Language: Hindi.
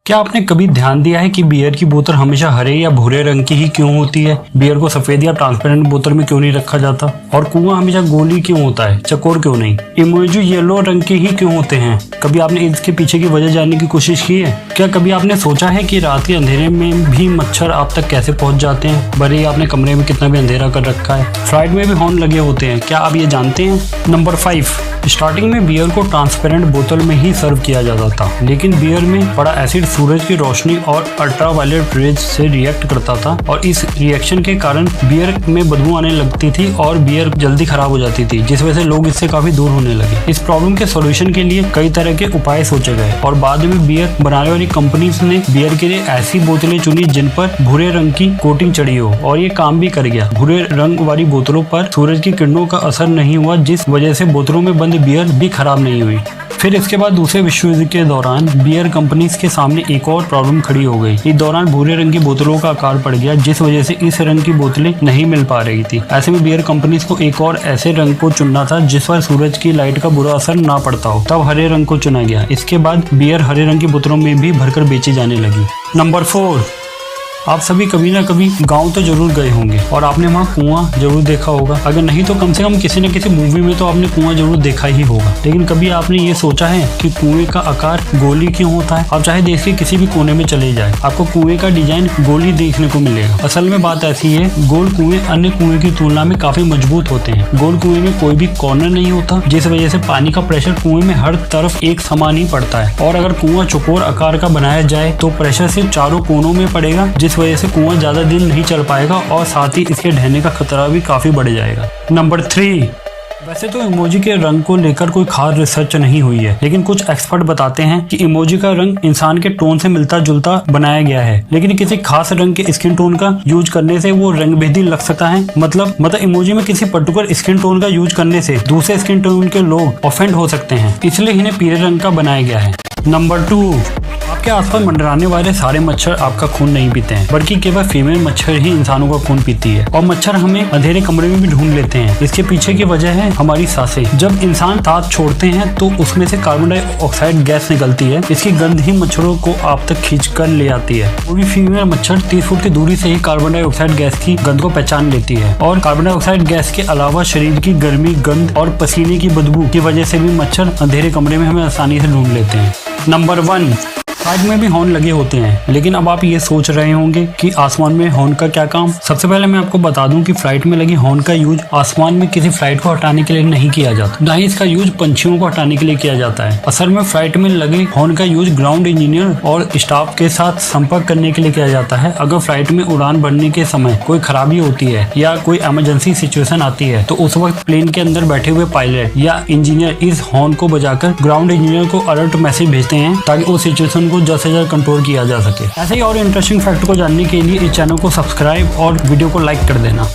क्या आपने कभी ध्यान दिया है कि बियर की बोतल हमेशा हरे या भूरे रंग की ही क्यों होती है? बियर को सफेद या ट्रांसपेरेंट बोतल में क्यों नहीं रखा जाता? और कुआं हमेशा गोली क्यों होता है, चकोर क्यों नहीं? इमोजी येलो रंग के ही क्यों होते हैं? कभी आपने इसके पीछे की वजह जानने की कोशिश की है? क्या कभी आपने सोचा है कि रात के अंधेरे में भी मच्छर आप तक कैसे पहुंच जाते हैं, भले ही आपने कमरे में कितना भी अंधेरा कर रखा है? फ्लाइट में भी हॉर्न लगे होते हैं, क्या आप ये जानते हैं? नंबर 5, स्टार्टिंग में बियर को ट्रांसपेरेंट बोतल में ही सर्व किया जाता था, लेकिन बियर में बड़ा एसिड सूरज की रोशनी और अल्ट्रावायलेट रेज से रिएक्ट करता था और इस रिएक्शन के कारण बियर में बदबू आने लगती थी और बियर जल्दी खराब हो जाती थी, जिस वजह से लोग इससे काफी दूर होने लगे। इस प्रॉब्लम के सॉल्यूशन के लिए कई तरह के उपाय सोचे गए और बाद में बियर बनाने वाली कंपनीज ने बियर के लिए ऐसी बोतलें चुनी जिन पर भूरे रंग की कोटिंग चढ़ी हो, और ये काम भी कर गया। भूरे रंग वाली बोतलों पर सूरज की किरणों का असर नहीं हुआ, जिस वजह से बोतलों में बंद बियर भी खराब नहीं हुई। फिर इसके बाद दूसरे विश्व युद्ध के दौरान बियर कंपनीज के सामने एक और प्रॉब्लम खड़ी हो गई। इस दौरान भूरे रंग की बोतलों का आकार बढ़ गया, जिस वजह से इस रंग की बोतलें नहीं मिल पा रही थी। ऐसे में बियर कंपनीज को एक और ऐसे रंग को चुनना था जिस पर सूरज की लाइट का बुरा असर ना पड़ता हो, तब हरे रंग को चुना गया। इसके बाद बियर हरे रंग की बोतलों में भी भरकर बेची जाने लगी। नंबर 4, आप सभी कभी ना कभी गांव तो जरूर गए होंगे और आपने वहाँ कुआं जरूर देखा होगा। अगर नहीं तो कम से कम किसी न किसी मूवी में तो आपने कुआं जरूर देखा ही होगा। लेकिन कभी आपने ये सोचा है कि कुएं का आकार गोली क्यों होता है? आप चाहे देश के किसी भी कोने में चले जाए, आपको कुएं का डिजाइन गोली देखने को मिलेगा। असल में बात ऐसी है, गोल कुएं अन्य कुएं की तुलना में काफी मजबूत होते हैं। गोल कुएं में कोई भी कॉर्नर नहीं होता, जिस वजह से पानी का प्रेशर कुएं में हर तरफ एक समान ही पड़ता है। और अगर कुआं चौकोर आकार का बनाया जाए तो प्रेशर सिर्फ चारों कोनों में पड़ेगा, जिस वजह से कुआं ज्यादा दिन नहीं चल पाएगा और साथ ही इसके ढहने का खतरा भी काफी बढ़ जाएगा। नंबर 3, वैसे तो इमोजी के रंग को लेकर कोई खास रिसर्च नहीं हुई है, लेकिन कुछ एक्सपर्ट बताते हैं कि इमोजी का रंग इंसान के टोन से मिलता जुलता बनाया गया है, लेकिन किसी खास रंग के स्किन टोन का यूज करने से वो रंग भेदी लग सकता है। मतलब इमोजी में किसी पर्टिकुलर स्किन टोन का यूज करने से दूसरे स्किन टोन के लोग ऑफेंड हो सकते हैं, इसलिए इन्हें पीले रंग का बनाया गया है। नंबर 2, आपके आसपास मंडराने वाले सारे मच्छर आपका खून नहीं पीते हैं, बल्कि केवल फीमेल मच्छर ही इंसानों का खून पीती है। और मच्छर हमें अंधेरे कमरे में भी ढूंढ लेते हैं। इसके पीछे की वजह है हमारी सांसें। जब इंसान सांस छोड़ते हैं तो उसमें से कार्बन डाइऑक्साइड गैस निकलती है। इसकी गंध ही मच्छरों को आप तक खींच कर ले आती है। कोई फीमेल मच्छर 30 फुट की दूरी से ही कार्बन डाइऑक्साइड गैस की गंध को पहचान लेती है। और कार्बन डाइऑक्साइड गैस के अलावा शरीर की गर्मी, गंध और पसीने की बदबू की वजह से भी मच्छर अंधेरे कमरे में हमें आसानी से ढूंढ लेते हैं। नंबर 1, फ्लाइट में भी हॉर्न लगे होते हैं, लेकिन अब आप ये सोच रहे होंगे कि आसमान में हॉर्न का क्या काम? सबसे पहले मैं आपको बता दूं कि फ्लाइट में लगे हॉर्न का यूज आसमान में किसी फ्लाइट को हटाने के लिए नहीं किया जाता, ना ही इसका यूज पंछियों को हटाने के लिए किया जाता है। असल में फ्लाइट में लगे हॉर्न का यूज ग्राउंड इंजीनियर और स्टाफ के साथ संपर्क करने के लिए किया जाता है। अगर फ्लाइट में उड़ान भरने के समय कोई खराबी होती है या कोई इमरजेंसी सिचुएशन आती है, तो उस वक्त प्लेन के अंदर बैठे हुए पायलट या इंजीनियर इस हॉर्न को बजाकर ग्राउंड इंजीनियर को अलर्ट मैसेज भेजते हैं, ताकि उस सिचुएशन को जल्द से जल्द कंट्रोल किया जा सके। ऐसे ही और इंटरेस्टिंग फैक्ट को जानने के लिए इस चैनल को सब्सक्राइब और वीडियो को लाइक कर देना।